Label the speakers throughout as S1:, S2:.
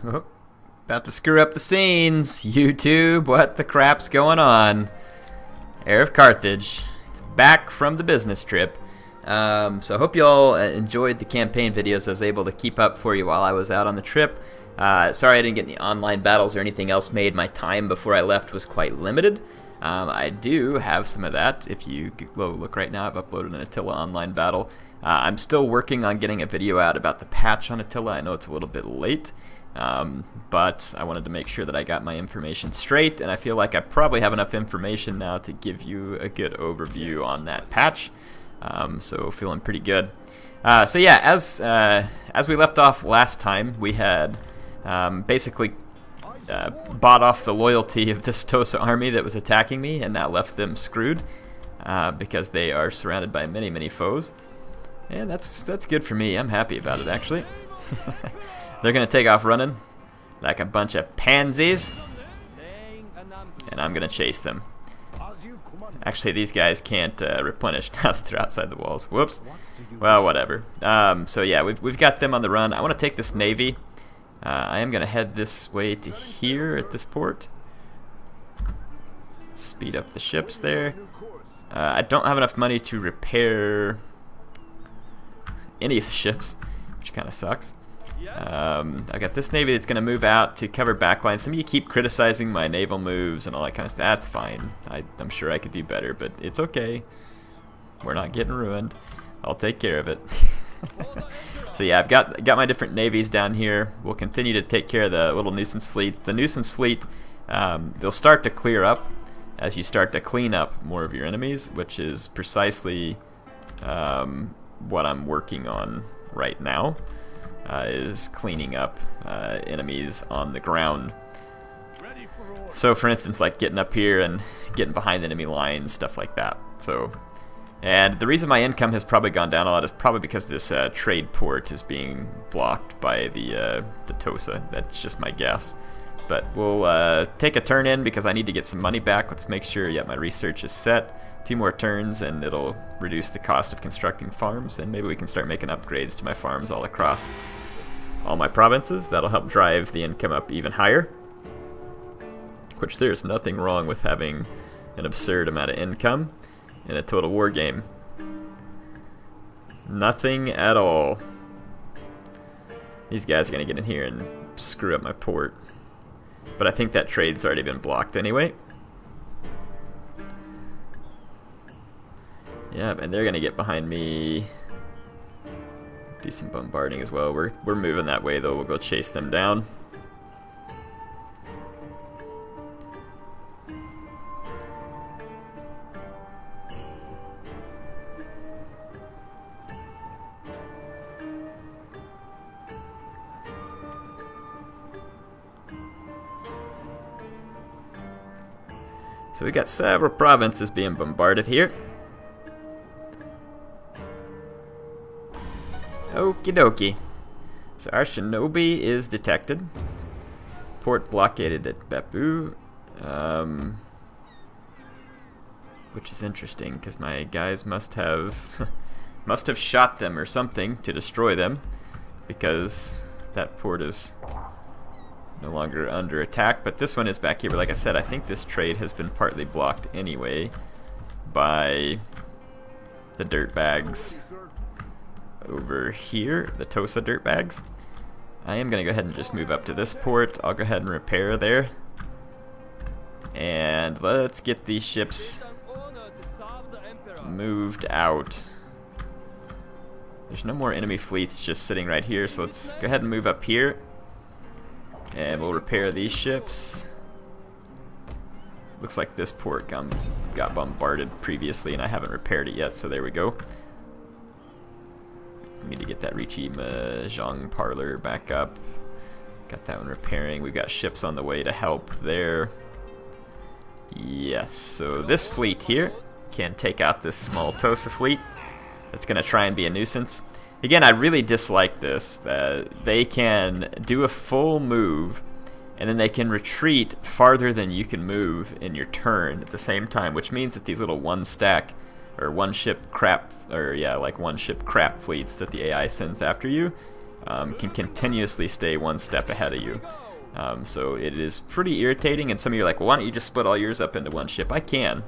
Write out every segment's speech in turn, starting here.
S1: Oh, about to screw up the scenes. YouTube, what the crap's going on? HeirofCarthage, back from the business trip. So I hope you all enjoyed the campaign videos I was able to keep up for you while I was out on the trip. Sorry I didn't get any online battles or anything else made. My time before I left was quite limited. I do have some of that. If you look right now, I've uploaded an Attila online battle. I'm still working on getting a video out about the patch on Attila. I know it's a little bit late, but I wanted to make sure that I got my information straight, and I feel like I probably have enough information now to give you a good overview on that patch. So feeling pretty good. So yeah, as we left off last time, we had basically bought off the loyalty of this Tosa army that was attacking me, and now left them screwed because they are surrounded by many foes. And that's good for me. I'm happy about it, actually. They're gonna take off running like a bunch of pansies, and I'm gonna chase them. Actually, these guys can't replenish now that they're outside the walls. Whoops. Well, whatever. So yeah, we've got them on the run. I want to take this navy. I am gonna head this way to here at this port. Speed up the ships there. I don't have enough money to repair any of the ships, which kind of sucks. I've got this navy that's going to move out to cover backlines. Some of you keep criticizing my naval moves and all that kind of stuff. That's fine. I'm sure I could do better, but it's okay. We're not getting ruined. I'll take care of it. So yeah, I've got my different navies down here. We'll continue to take care of the little nuisance fleets. The nuisance fleet, they'll start to clear up as you start to clean up more of your enemies, which is precisely what I'm working on right now. Is cleaning up enemies on the ground. So for instance, like getting up here and getting behind enemy lines, stuff like that. So, and the reason my income has probably gone down a lot is probably because this trade port is being blocked by the Tosa. That's just my guess. But we'll take a turn in because I need to get some money back. Let's make sure, yeah, my research is set. 2 more turns and it'll reduce the cost of constructing farms, and maybe we can start making upgrades to my farms all across all my provinces. That'll help drive the income up even higher, which there's nothing wrong with having an absurd amount of income in a total war game. Nothing at all. These guys are going to get in here and screw up my port, but I think that trade's already been blocked anyway. Yeah, and they're gonna get behind me. Do some bombarding as well. We're moving that way though. We'll go chase them down. So we got several provinces being bombarded here. Okie dokie. So our shinobi is detected. Port blockaded at Beppu. Which is interesting because my guys must have shot them or something to destroy them, because that port is no longer under attack. But this one is back here. But like I said, I think this trade has been partly blocked anyway by the dirtbags over here, the Tosa dirtbags. I am going to go ahead and just move up to this port. I'll go ahead and repair there. And let's get these ships moved out. There's no more enemy fleets just sitting right here, so let's go ahead and move up here. And we'll repair these ships. Looks like this port got bombarded previously and I haven't repaired it yet, so there we go. Need to get that Ricci Mahjong parlor back up. Got that one repairing. We've got ships on the way to help there. Yes, so this fleet here can take out this small Tosa fleet that's going to try and be a nuisance. Again, I really dislike this. They can do a full move and then they can retreat farther than you can move in your turn at the same time, which means that these little one ship crap fleets that the AI sends after you can continuously stay one step ahead of you. So it is pretty irritating, and some of you are like, well, why don't you just split all yours up into one ship? I can.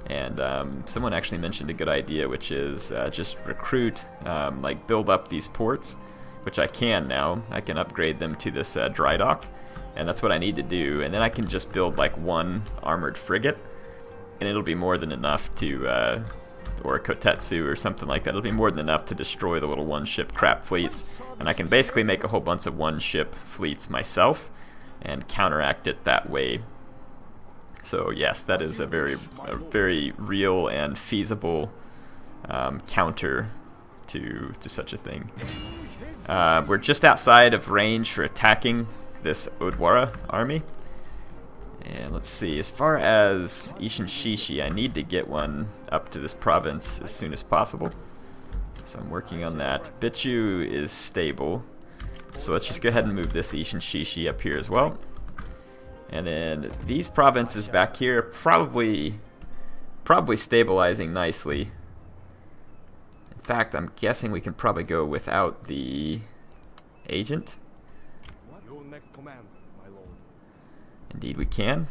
S1: And someone actually mentioned a good idea, which is just recruit, like build up these ports, which I can now. I can upgrade them to this dry dock, and that's what I need to do. And then I can just build like one armored frigate, and it'll be more than enough to, or a kotetsu or something like that. It'll be more than enough to destroy the little one-ship crap fleets, and I can basically make a whole bunch of one-ship fleets myself and counteract it that way. So yes, that is a very real and feasible counter to such a thing. We're just outside of range for attacking this Odwara army. And let's see, as far as Ishin Shishi, I need to get one up to this province as soon as possible. So I'm working on that. Bitchu is stable. So let's just go ahead and move this Ishin Shishi up here as well. And then these provinces back here are probably stabilizing nicely. In fact, I'm guessing we can probably go without the agent. Indeed we can.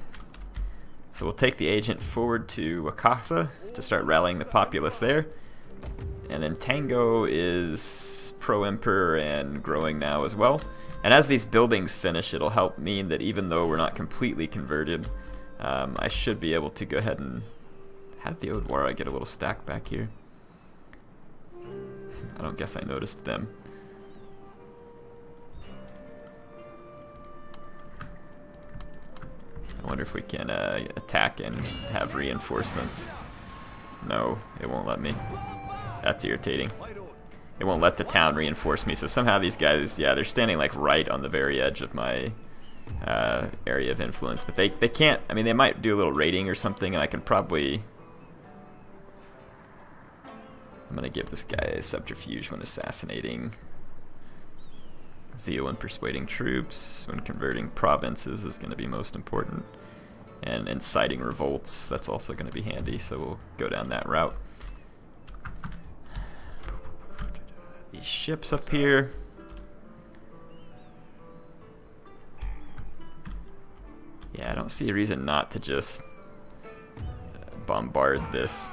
S1: So we'll take the agent forward to Wakasa to start rallying the populace there. And then Tango is pro-emperor and growing now as well. And as these buildings finish, it'll help mean that even though we're not completely converted, I should be able to go ahead and have the Odwara get a little stack back here. I don't guess I noticed them. I wonder if we can attack and have reinforcements. No, it won't let me. That's irritating. It won't let the town reinforce me, so somehow these guys, yeah, they're standing like right on the very edge of my area of influence, but they can't, I mean, they might do a little raiding or something, and I can probably... I'm gonna give this guy a subterfuge when assassinating. Zeal when persuading troops, when converting provinces is going to be most important, and inciting revolts, that's also going to be handy, so we'll go down that route. These ships up here. Yeah, I don't see a reason not to just bombard this,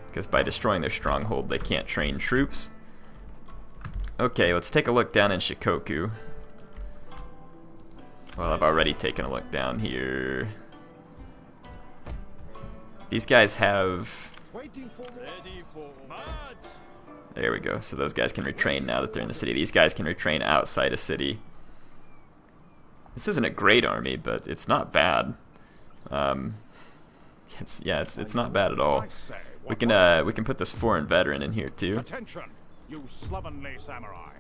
S1: because by destroying their stronghold they can't train troops. Okay, let's take a look down in Shikoku. Well, I've already taken a look down here. These guys have... There we go, so those guys can retrain now that they're in the city. These guys can retrain outside a city. This isn't a great army, but it's not bad. It's not bad at all. We can put this foreign veteran in here too.
S2: You slovenly samurai.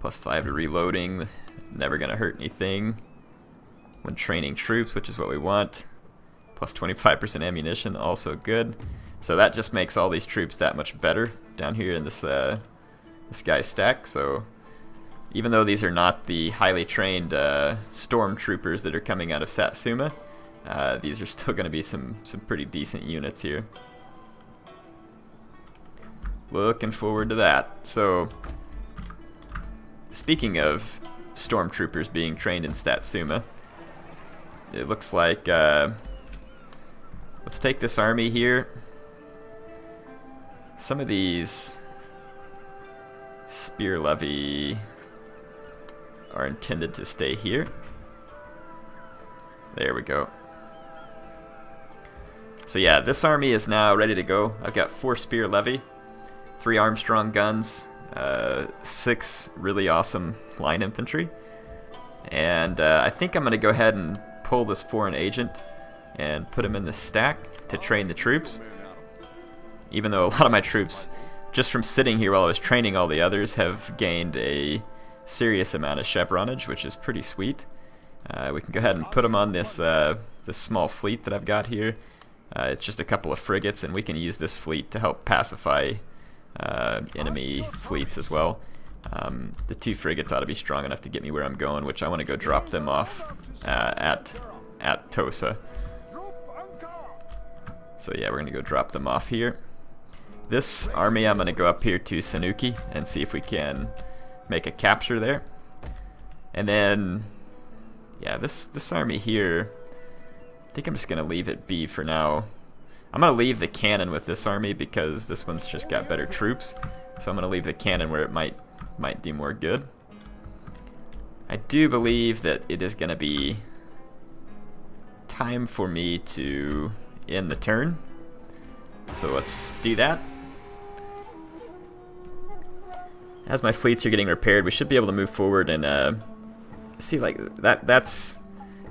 S1: +5 to reloading, never gonna hurt anything. When training troops, which is what we want. +25% ammunition, also good. So that just makes all these troops that much better down here in this guy's stack. So even though these are not the highly trained stormtroopers that are coming out of Satsuma, these are still gonna be some pretty decent units here. Looking forward to that. So, speaking of stormtroopers being trained in Satsuma, it looks like, let's take this army here. Some of these spear levy are intended to stay here. There we go. So yeah, this army is now ready to go. I've got 4 spear levy, 3 Armstrong guns, 6 really awesome line infantry, and I think I'm going to go ahead and pull this foreign agent and put him in the stack to train the troops. Even though a lot of my troops, just from sitting here while I was training all the others, have gained a serious amount of chevronage, which is pretty sweet. We can go ahead and put them on this small fleet that I've got here. It's just a couple of frigates, and we can use this fleet to help pacify enemy fleets as well. The 2 frigates ought to be strong enough to get me where I'm going, which I want to go drop them off at Tosa. So yeah, we're going to go drop them off here. This army, I'm going to go up here to Sanuki and see if we can make a capture there. And then, yeah, this army here, I think I'm just going to leave it be for now. I'm going to leave the cannon with this army because this one's just got better troops. So I'm going to leave the cannon where it might do more good. I do believe that it is going to be time for me to end the turn. So let's do that. As my fleets are getting repaired, we should be able to move forward and see, like, that's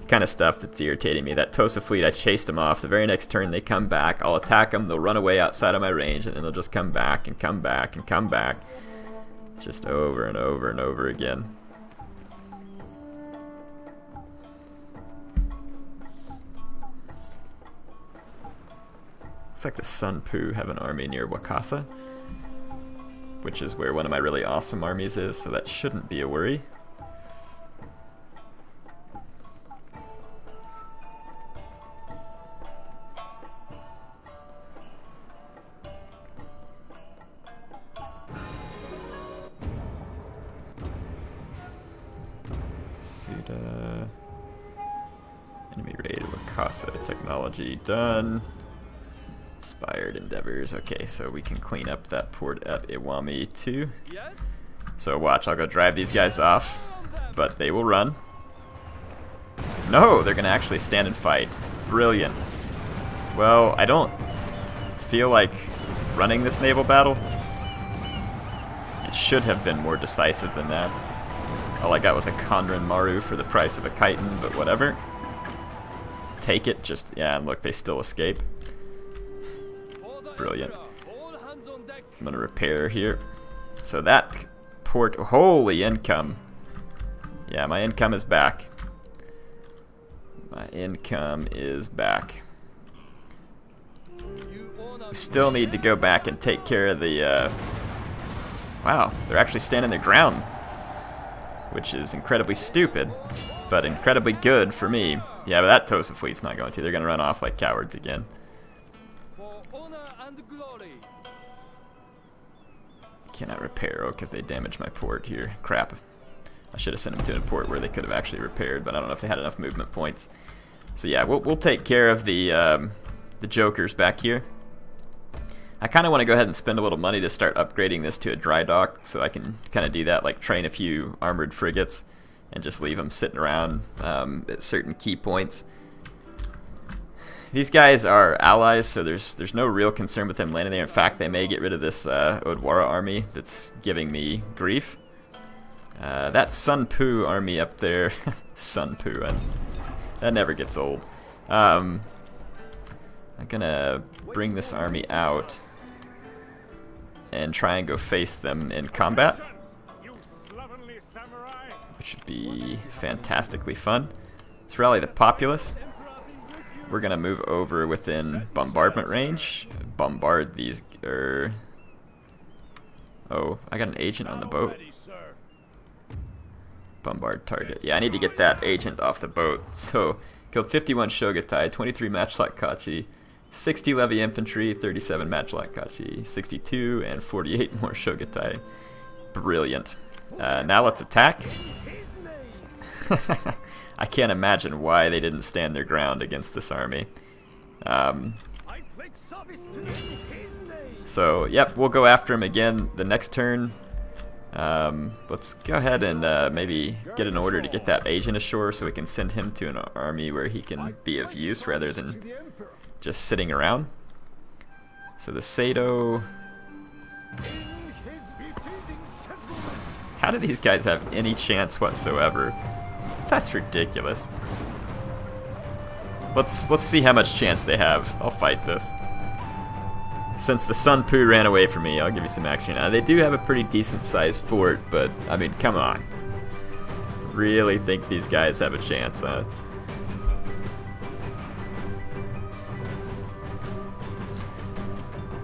S1: kind of stuff that's irritating me. That Tosa fleet, I chased them off. The very next turn they come back. I'll attack them, they'll run away outside of my range, and then they'll just come back and come back and come back. It's just over and over and over again. Looks like the Sunpu have an army near Wakasa, which is where one of my really awesome armies is, so that shouldn't be a worry. Suda. Enemy raid Wakasa. Technology done. Inspired endeavors. Okay, so we can clean up that port at Iwami too. So watch, I'll go drive these guys off, but they will run. No, they're gonna actually stand and fight. Brilliant. Well, I don't feel like running this naval battle. It should have been more decisive than that. All I got was a Conran Maru for the price of a chitin, but whatever. Take it, just, yeah, and look, they still escape. Brilliant. I'm gonna repair here. So that port, holy income. Yeah, my income is back. My income is back. We still need to go back and take care of the, wow, they're actually standing their ground, which is incredibly stupid, but incredibly good for me. Yeah, but that Tosa fleet's not going to. They're gonna run off like cowards again. Cannot repair, oh, because they damaged my port here. Crap. I should have sent them to a port where they could have actually repaired, but I don't know if they had enough movement points. So yeah, we'll take care of the jokers back here. I kind of want to go ahead and spend a little money to start upgrading this to a dry dock, so I can kind of do that, like train a few armored frigates and just leave them sitting around at certain key points. These guys are allies, so there's no real concern with them landing there. In fact, they may get rid of this Odwara army that's giving me grief. That Sunpu army up there, Sunpu, and that never gets old. I'm gonna bring this army out and try and go face them in combat, which would be fantastically fun. Let's rally the populace. We're gonna move over within bombardment range. Bombard these, oh, I got an agent on the boat. Bombard target. Yeah, I need to get that agent off the boat. So, killed 51 Shogatai, 23 matchlock Kachi, 60 levy infantry, 37 matchlock Kachi, 62, and 48 more Shogatai. Brilliant. Now let's attack. I can't imagine why they didn't stand their ground against this army. So, yep, we'll go after him again the next turn. Let's go ahead and maybe get an order to get that agent ashore so we can send him to an army where he can be of use rather than just sitting around. So the Sato... How do these guys have any chance whatsoever? That's ridiculous. Let's see how much chance they have. I'll fight this. Since the Sunpu ran away from me, I'll give you some action. Now, they do have a pretty decent sized fort, but I mean, come on. Really think these guys have a chance, huh?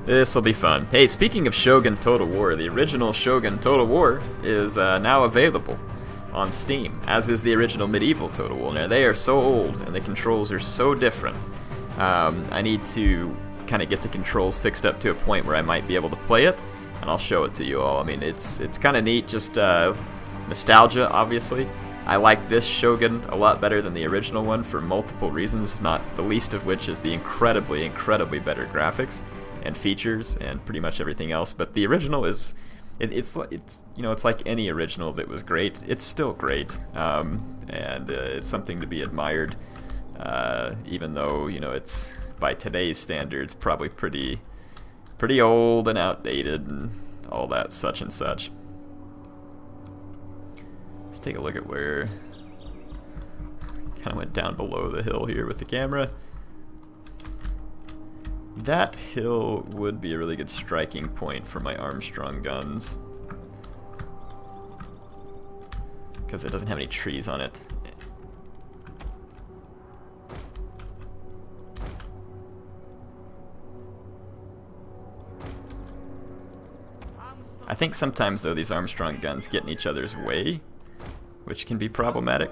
S1: This'll be fun. Hey, speaking of Shogun Total War, the original Shogun Total War is now available on Steam, as is the original Medieval Total War. Now, they are so old, and the controls are so different. I need to kind of get the controls fixed up to a point where I might be able to play it, and I'll show it to you all. I mean, it's kind of neat, just nostalgia, obviously. I like this Shogun a lot better than the original one for multiple reasons, not the least of which is the incredibly, incredibly better graphics and features and pretty much everything else. But the original is, it's you know, it's like any original that was great. It's still great, and it's something to be admired, even though, you know, it's by today's standards probably pretty old and outdated and all that such and such. Let's take a look at where kind of went down below the hill here with the camera. That hill would be a really good striking point for my Armstrong guns, because it doesn't have any trees on it. I think sometimes, though, these Armstrong guns get in each other's way, which can be problematic.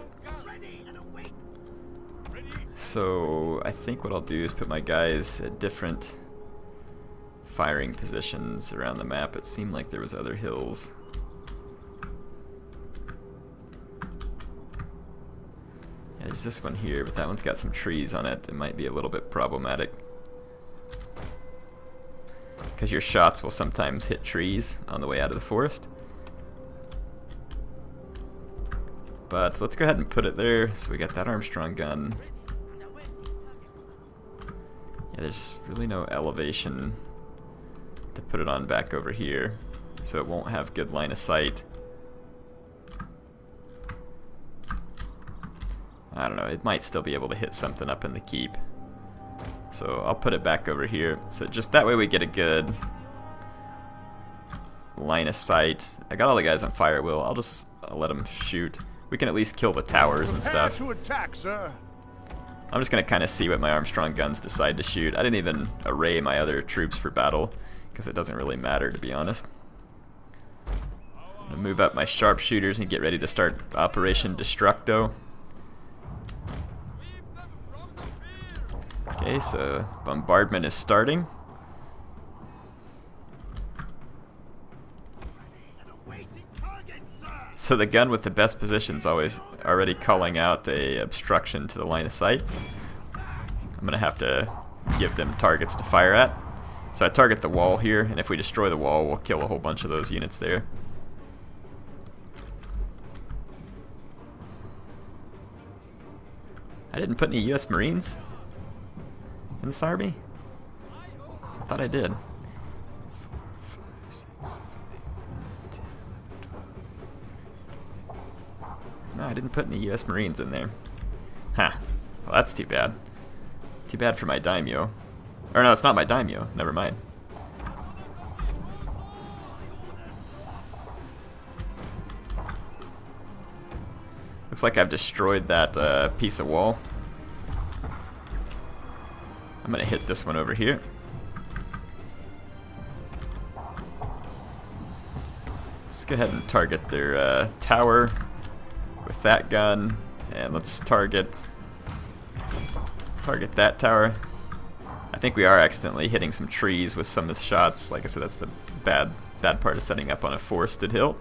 S1: So I think what I'll do is put my guys at different firing positions around the map. It seemed like there was other hills. Yeah, there's this one here, but that one's got some trees on it. It might be a little bit problematic, because your shots will sometimes hit trees on the way out of the forest. But let's go ahead and put it there. So we got that Armstrong gun. Yeah, there's really no elevation to put it on back over here, so it won't have good line of sight. I don't know, it might still be able to hit something up in the keep. So I'll put it back over here, so just that way we get a good line of sight. I got all the guys on fire at will. I'll let them shoot. We can at least kill the towers and stuff.
S2: To attack, sir.
S1: I'm just going to kind of see what my Armstrong guns decide to shoot. I didn't even array my other troops for battle, because it doesn't really matter, to be honest. I'm going to move up my sharpshooters and get ready to start Operation Destructo. Okay, so bombardment is starting. So the gun with the best position's always already calling out a obstruction to the line of sight. I'm gonna have to give them targets to fire at. So I target the wall here, and if we destroy the wall, we'll kill a whole bunch of those units there. I didn't put any US Marines in this army? I thought I did. No, I didn't put any US Marines in there. Huh. Well, that's too bad. Too bad for my daimyo. Or no, it's not my daimyo. Never mind. Looks like I've destroyed that piece of wall. I'm gonna hit this one over here. Let's go ahead and target their tower with that gun, and let's target that tower. I think we are accidentally hitting some trees with some of the shots. Like I said, that's the bad part of setting up on a forested hill.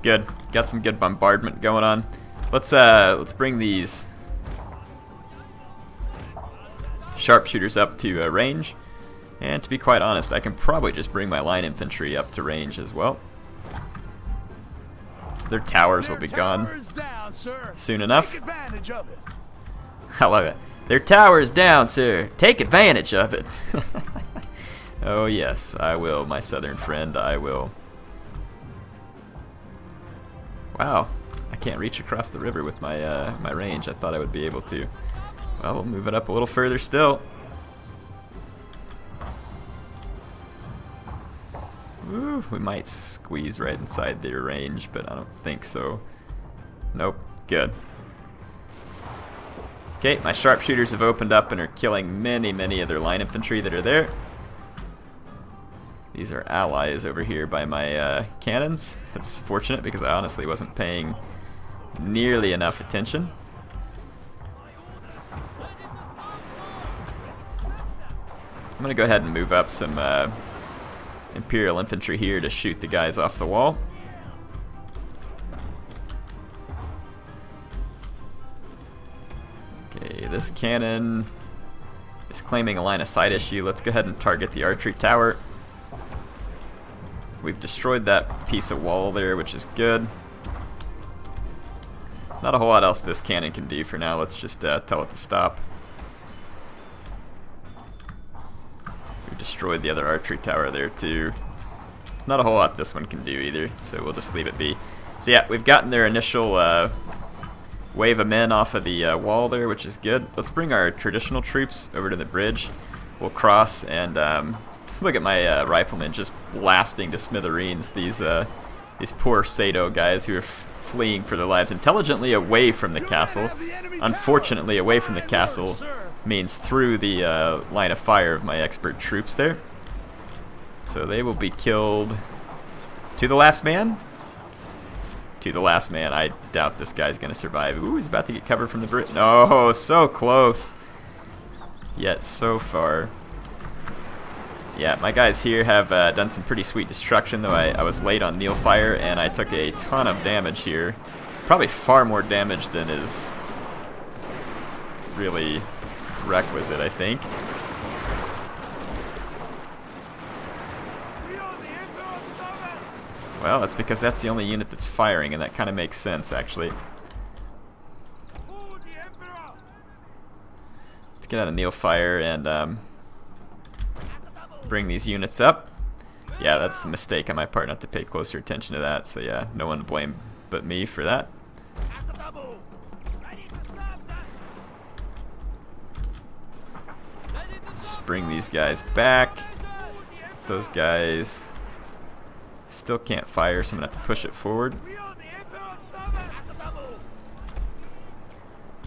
S1: Good. Got some good bombardment going on. Let's bring these sharpshooters up to range. And to be quite honest, I can probably just bring my line infantry up to range as well. Their towers will be gone soon enough. I love it. Their tower's down, sir. Take advantage of it. Oh yes, I will, my southern friend, I will. Wow, I can't reach across the river with my my range. I thought I would be able to. Well, we'll move it up a little further still. Ooh, we might squeeze right inside their range, but I don't think so. Nope, good. Okay, my sharpshooters have opened up and are killing many of their line infantry that are there. These are allies over here by my cannons. That's fortunate because I honestly wasn't paying nearly enough attention. I'm going to go ahead and move up some Imperial infantry here to shoot the guys off the wall. Okay, this cannon is claiming a line of sight issue. Let's go ahead and target the archery tower. We've destroyed that piece of wall there, which is good. Not a whole lot else this cannon can do for now. Let's just tell it to stop. We destroyed the other archery tower there too. Not a whole lot this one can do either, so we'll just leave it be. So yeah, we've gotten their initial wave of men off of the wall there, which is good. Let's bring our traditional troops over to the bridge. We'll cross and look at my riflemen just blasting to smithereens these poor Sato guys who are fleeing for their lives intelligently away from the castle. Unfortunately, away from the castle means through the line of fire of my expert troops there. So they will be killed to the last man. To the last man. I doubt this guy's going to survive. Ooh, he's about to get covered from the bridge. No, so close. Yet so far. Yeah, my guys here have done some pretty sweet destruction, though I was late on Neil Fire, and I took a ton of damage here. Probably far more damage than is really requisite, I think. Well, that's because that's the only unit that's firing, and that kind of makes sense, actually. Let's get out of Neil Fire and bring these units up. Yeah, that's a mistake on my part not to pay closer attention to that, so yeah, no one to blame but me for that. Let's bring these guys back. Those guys still can't fire, so I'm going to have to push it forward.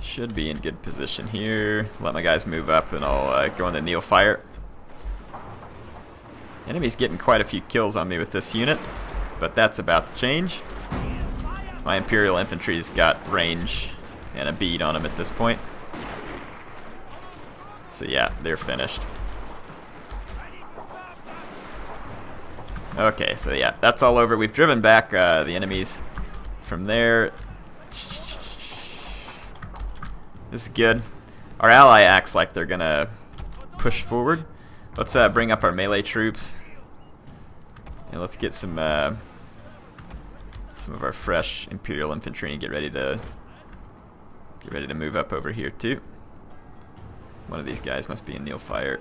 S1: Should be in good position here. Let my guys move up and I'll go into Neil Fire. Enemy's getting quite a few kills on me with this unit, but that's about to change. My Imperial infantry's got range and a bead on them at this point. So yeah, they're finished. Okay, so yeah, that's all over. We've driven back the enemies from there. This is good. Our ally acts like they're gonna push forward. Let's bring up our melee troops, and let's get some of our fresh Imperial infantry and get ready to move up over here too. One of these guys must be in Neil Fire.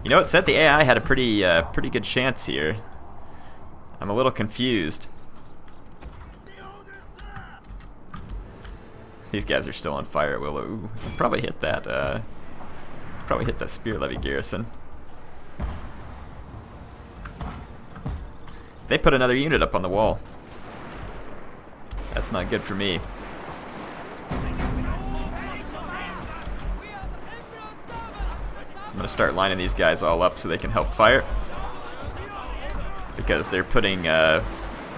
S1: You know, it said the AI had a pretty good chance here. I'm a little confused. These guys are still on fire. Ooh, probably hit that. Probably hit that spear levy garrison. They put another unit up on the wall. That's not good for me. I'm gonna start lining these guys all up so they can help fire, because they're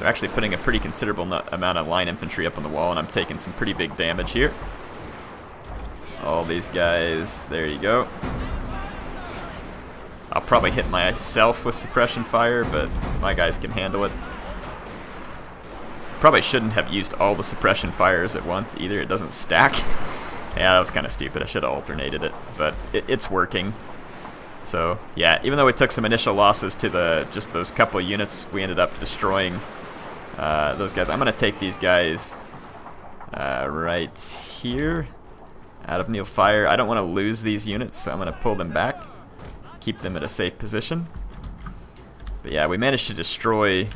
S1: actually putting a pretty considerable amount of line infantry up on the wall, and I'm taking some pretty big damage here. All these guys, there you go. I'll probably hit myself with suppression fire, but my guys can handle it. Probably shouldn't have used all the suppression fires at once either. It doesn't stack. Yeah, that was kind of stupid. I should have alternated it, but it's working. So yeah, even though we took some initial losses to just those couple of units, we ended up destroying those guys. I'm going to take these guys right here out of Neil Fire. I don't want to lose these units, so I'm going to pull them back, keep them at a safe position. But yeah, we managed to destroy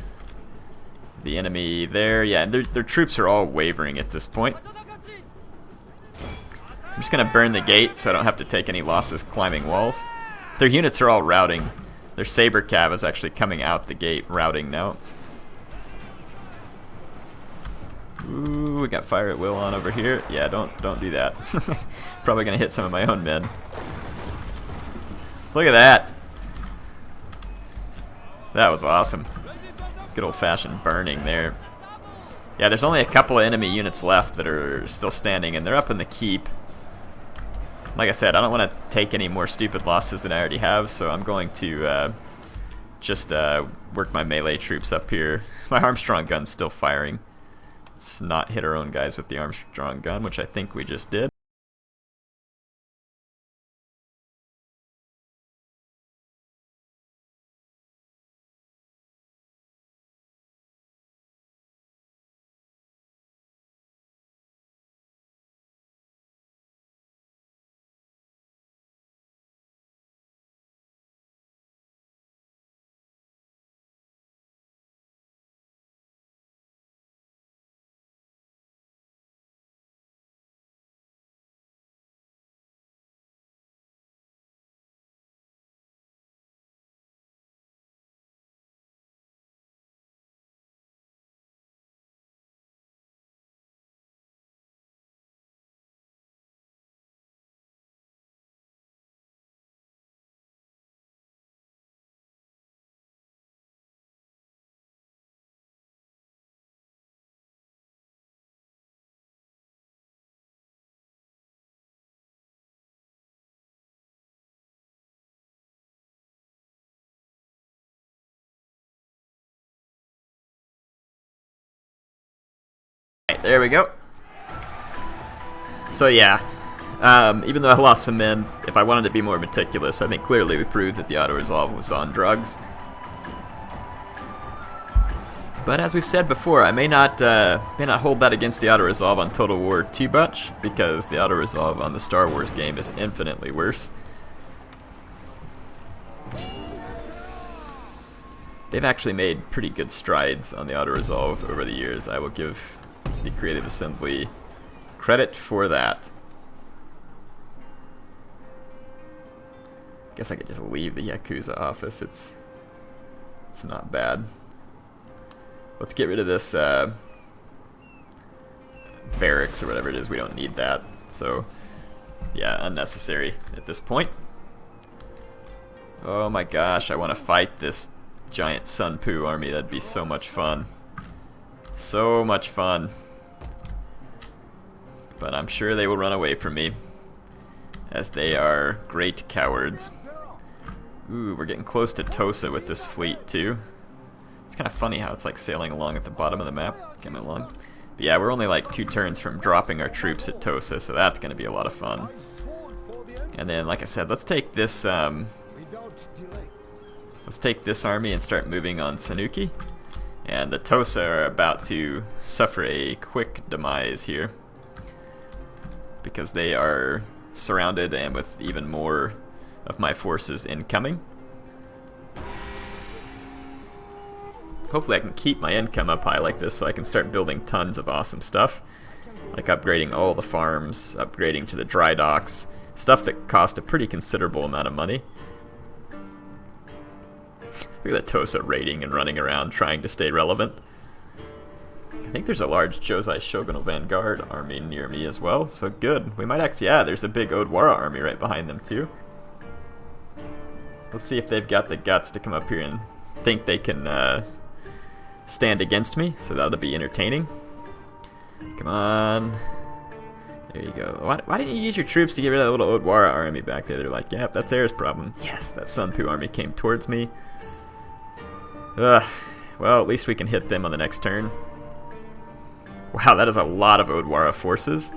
S1: the enemy there. Yeah, and their troops are all wavering at this point. I'm just going to burn the gate so I don't have to take any losses climbing walls. Their units are all routing. Their saber cav is actually coming out the gate routing now. Ooh, we got fire at will on over here. Yeah, don't do that. Probably gonna hit some of my own men. Look at that. That was awesome. Good old-fashioned burning there. Yeah, there's only a couple of enemy units left that are still standing, and they're up in the keep. Like I said, I don't want to take any more stupid losses than I already have, so I'm going to just work my melee troops up here. My Armstrong gun's still firing. Let's not hit our own guys with the Armstrong gun, which I think we just did. There we go. So yeah, even though I lost some men, if I wanted to be more meticulous, I think clearly we proved that the auto-resolve was on drugs. But as we've said before, I may not hold that against the auto-resolve on Total War too much, because the auto-resolve on the Star Wars game is infinitely worse. They've actually made pretty good strides on the auto-resolve over the years. I will give the Creative Assembly credit for that. Guess I could just leave the Yakuza office. It's not bad. Let's get rid of this barracks or whatever it is. We don't need that. So yeah, unnecessary at this point. Oh my gosh, I want to fight this giant Sunpu army. That'd be so much fun. So much fun. But I'm sure they will run away from me, as they are great cowards. Ooh, we're getting close to Tosa with this fleet too. It's kind of funny how it's like sailing along at the bottom of the map. Coming along. But yeah, we're only like 2 turns from dropping our troops at Tosa, so that's going to be a lot of fun. And then, like I said, let's take this army and start moving on Sanuki. And the Tosa are about to suffer a quick demise here, because they are surrounded and with even more of my forces incoming. Hopefully I can keep my income up high like this so I can start building tons of awesome stuff, like upgrading all the farms, upgrading to the dry docks, stuff that cost a pretty considerable amount of money. Look at that Tosa raiding and running around trying to stay relevant. I think there's a large Josei Shogunal Vanguard army near me as well, so good. We might actually, yeah, there's a big Odwara army right behind them too. Let's see if they've got the guts to come up here and think they can stand against me, so that'll be entertaining. Come on. There you go. Why didn't you use your troops to get rid of that little Odwara army back there? They're like, yeah, that's theirs problem. Yes, that Sunpu army came towards me. Ugh. Well, at least we can hit them on the next turn. Wow, that is a lot of Odwara forces.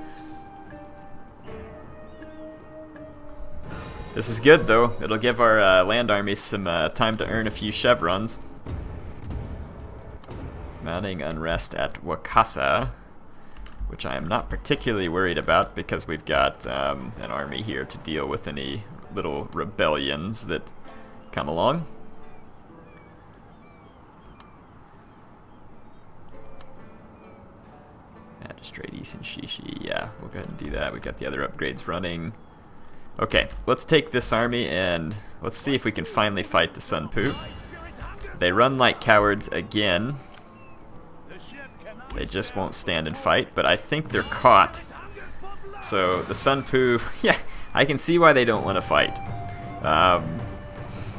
S1: This is good, though. It'll give our land army some time to earn a few chevrons. Mounting unrest at Wakasa, which I am not particularly worried about because we've got an army here to deal with any little rebellions that come along. Magistrate Isin Shishi, yeah, we'll go ahead and do that. We've got the other upgrades running. Okay, let's take this army and let's see if we can finally fight the Sunpu. They run like cowards again. They just won't stand and fight, but I think they're caught. So the Sunpu, yeah, I can see why they don't want to fight.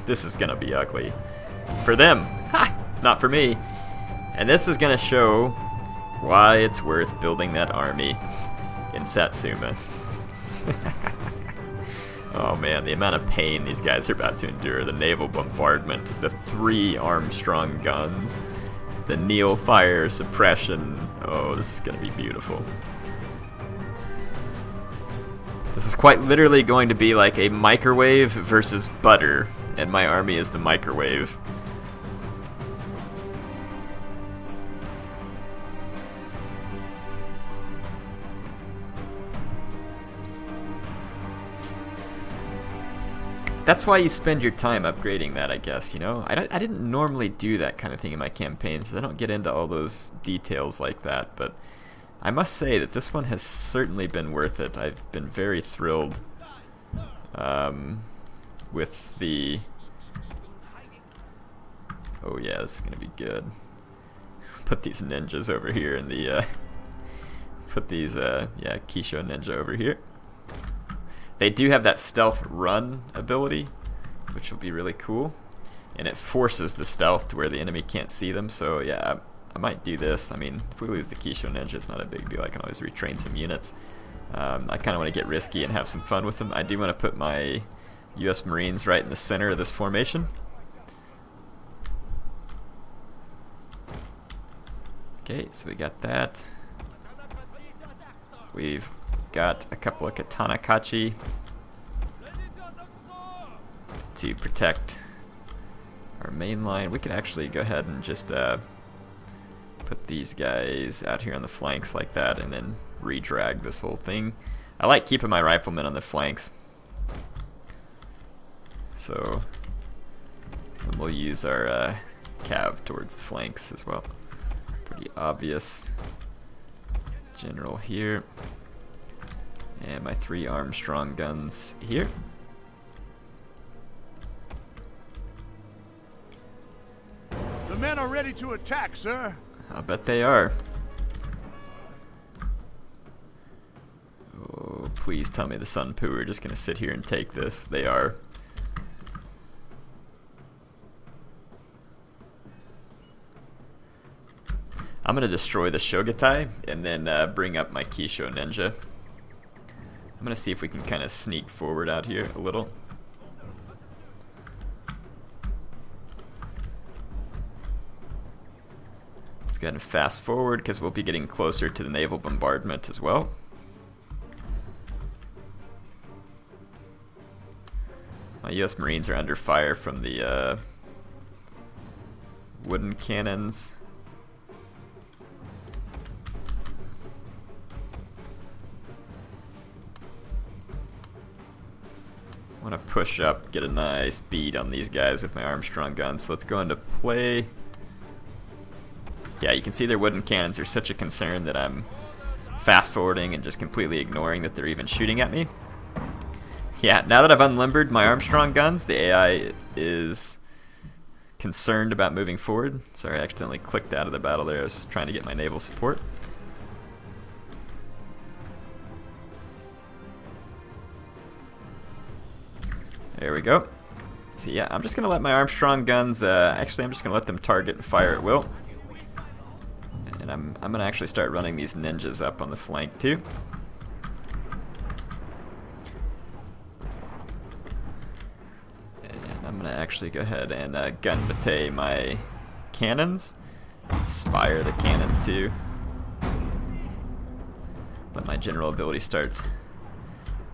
S1: This is going to be ugly. For them, ha! Not for me. And this is going to show why it's worth building that army in Satsuma. Oh man, the amount of pain these guys are about to endure. The naval bombardment, the 3 Armstrong guns, the Neil fire suppression. Oh, this is going to be beautiful. This is quite literally going to be like a microwave versus butter, and my army is the microwave. That's why you spend your time upgrading that, I guess, you know? I didn't normally do that kind of thing in my campaigns. I don't get into all those details like that, but I must say that this one has certainly been worth it. I've been very thrilled with the... Oh yeah, this is going to be good. Put these ninjas over here in the... Put these, yeah, Kisho ninja over here. They do have that stealth run ability, which will be really cool. And it forces the stealth to where the enemy can't see them, so yeah, I might do this. I mean, if we lose the Kisho ninja, it's not a big deal. I can always retrain some units. I kind of want to get risky and have some fun with them. I do want to put my US Marines right in the center of this formation. Okay, so we got that. We've got a couple of Katana Kachi to protect our main line. We could actually go ahead and just put these guys out here on the flanks like that and then re-drag this whole thing. I like keeping my riflemen on the flanks. So and we'll use our cav towards the flanks as well. Pretty obvious. General here. And my 3 Armstrong guns here.
S2: The men are ready to attack, sir.
S1: I'll bet they are. Oh, please tell me the Sunpu are just going to sit here and take this. They are. I'm going to destroy the Shogatai and then bring up my Kisho ninja. I'm going to see if we can kind of sneak forward out here a little. Let's go ahead and fast forward because we'll be getting closer to the naval bombardment as well. My US Marines are under fire from the wooden cannons. I want to push up, get a nice bead on these guys with my Armstrong guns. So let's go into play. Yeah, you can see their wooden cannons are such a concern that I'm fast forwarding and just completely ignoring that they're even shooting at me. Yeah, now that I've unlimbered my Armstrong guns, the AI is concerned about moving forward. Sorry, I accidentally clicked out of the battle there. I was trying to get my naval support. There we go. So yeah, I'm just going to let my Armstrong guns, actually I'm just going to let them target and fire at will. And I'm going to actually start running these ninjas up on the flank too. And I'm going to actually go ahead and gun bate my cannons. Inspire the cannon too. Let my general ability start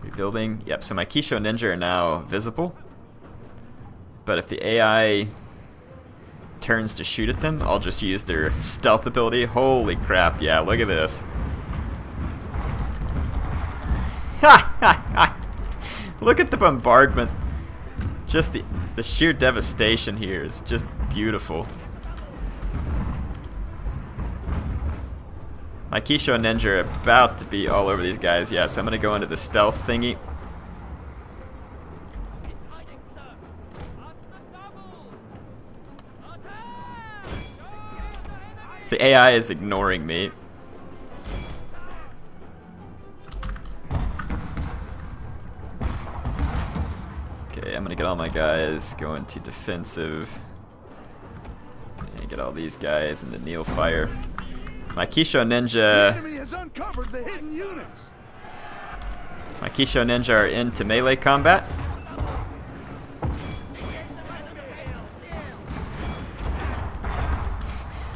S1: rebuilding. Yep, so my Kisho ninja are now visible. But if the AI turns to shoot at them, I'll just use their stealth ability. Holy crap, yeah, look at this. Ha ha ha! Look at the bombardment. Just the sheer devastation here is just beautiful. My Kisho ninja are about to be all over these guys. Yeah, so I'm going to go into the stealth thingy. The AI is ignoring me. Okay, I'm gonna get all my guys going to defensive. And get all these guys in the kneel fire. My Kisho Ninja.
S2: The enemy has uncovered the hidden units.
S1: My Kisho Ninja are into melee combat.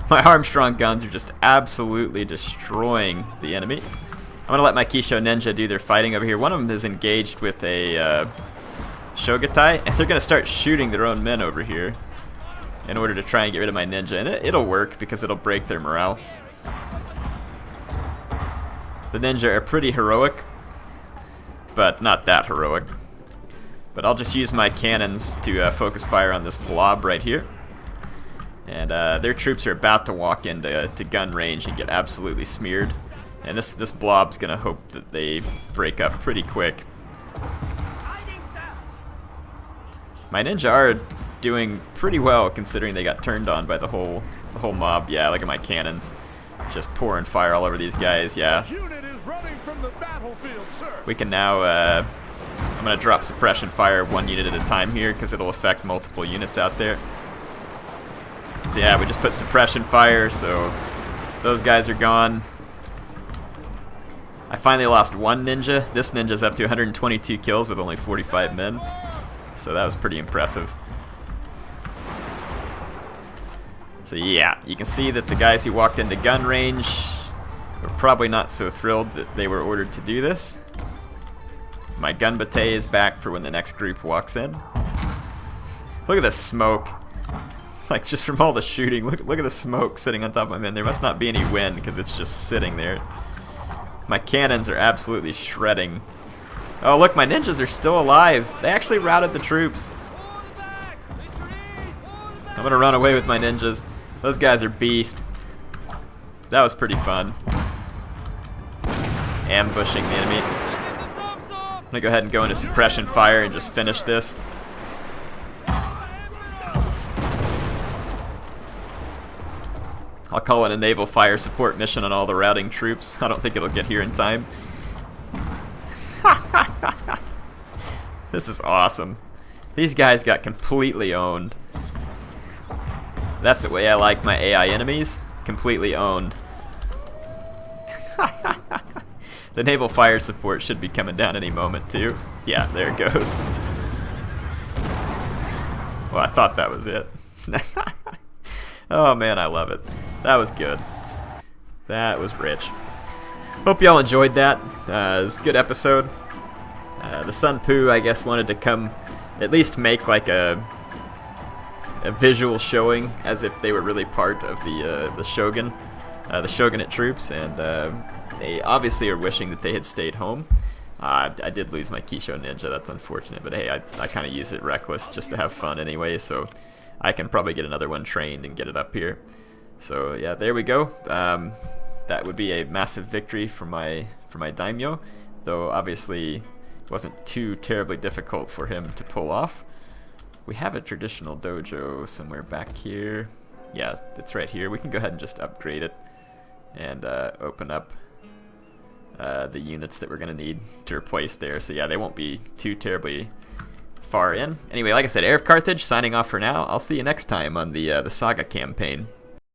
S1: My Armstrong guns are just absolutely destroying the enemy. I'm gonna let my Kisho Ninja do their fighting over here. One of them is engaged with a Shogatai, and they're gonna start shooting their own men over here in order to try and get rid of my ninja. And it'll work because it'll break their morale. The ninja are pretty heroic, but not that heroic. But I'll just use my cannons to focus fire on this blob right here. And their troops are about to walk into gun range and get absolutely smeared. And this blob's gonna hope that they break up pretty quick. My ninja are doing pretty well considering they got turned on by the whole mob. Yeah, look at my cannons, just pouring fire all over these guys. Yeah.
S2: Unit is running from the battlefield, sir.
S1: We can now. I'm gonna drop suppression fire 1 unit at a time here because it'll affect multiple units out there. So yeah, we just put suppression fire, so those guys are gone. I finally lost one ninja. This ninja's up to 122 kills with only 45 men. So that was pretty impressive. So yeah, you can see that the guys who walked into gun range were probably not so thrilled that they were ordered to do this. My gun batey is back for when the next group walks in. Look at the smoke. Like, just from all the shooting, look at the smoke sitting on top of my men. There must not be any wind because it's just sitting there. My cannons are absolutely shredding. Oh, look, my ninjas are still alive. They actually routed the troops. I'm gonna run away with my ninjas. Those guys are beast. That was pretty fun. Ambushing the enemy. I'm gonna go ahead and go into suppression fire and just finish this. I'll call it a naval fire support mission on all the routing troops. I don't think it'll get here in time. This is awesome. These guys got completely owned. That's the way I like my AI enemies. Completely owned. The naval fire support should be coming down any moment too. Yeah, there it goes. Well, I thought that was it. Oh man, I love it. That was good. That was rich. Hope y'all enjoyed that. It was a good episode. The Sunpu, I guess, wanted to come at least make like a visual showing as if they were really part of the Shogun, the Shogunate troops, and they obviously are wishing that they had stayed home. I did lose my Kisho Ninja, that's unfortunate, but hey, I kind of use it reckless just to have fun anyway, so I can probably get another one trained and get it up here. So yeah, there we go. That would be a massive victory for my daimyo, though obviously it wasn't too terribly difficult for him to pull off. We have a traditional dojo somewhere back here. Yeah, it's right here. We can go ahead and just upgrade it and open up the units that we're going to need to replace there. So yeah, they won't be too terribly far in. Anyway, like I said, HeirofCarthage signing off for now. I'll see you next time on the Saga campaign.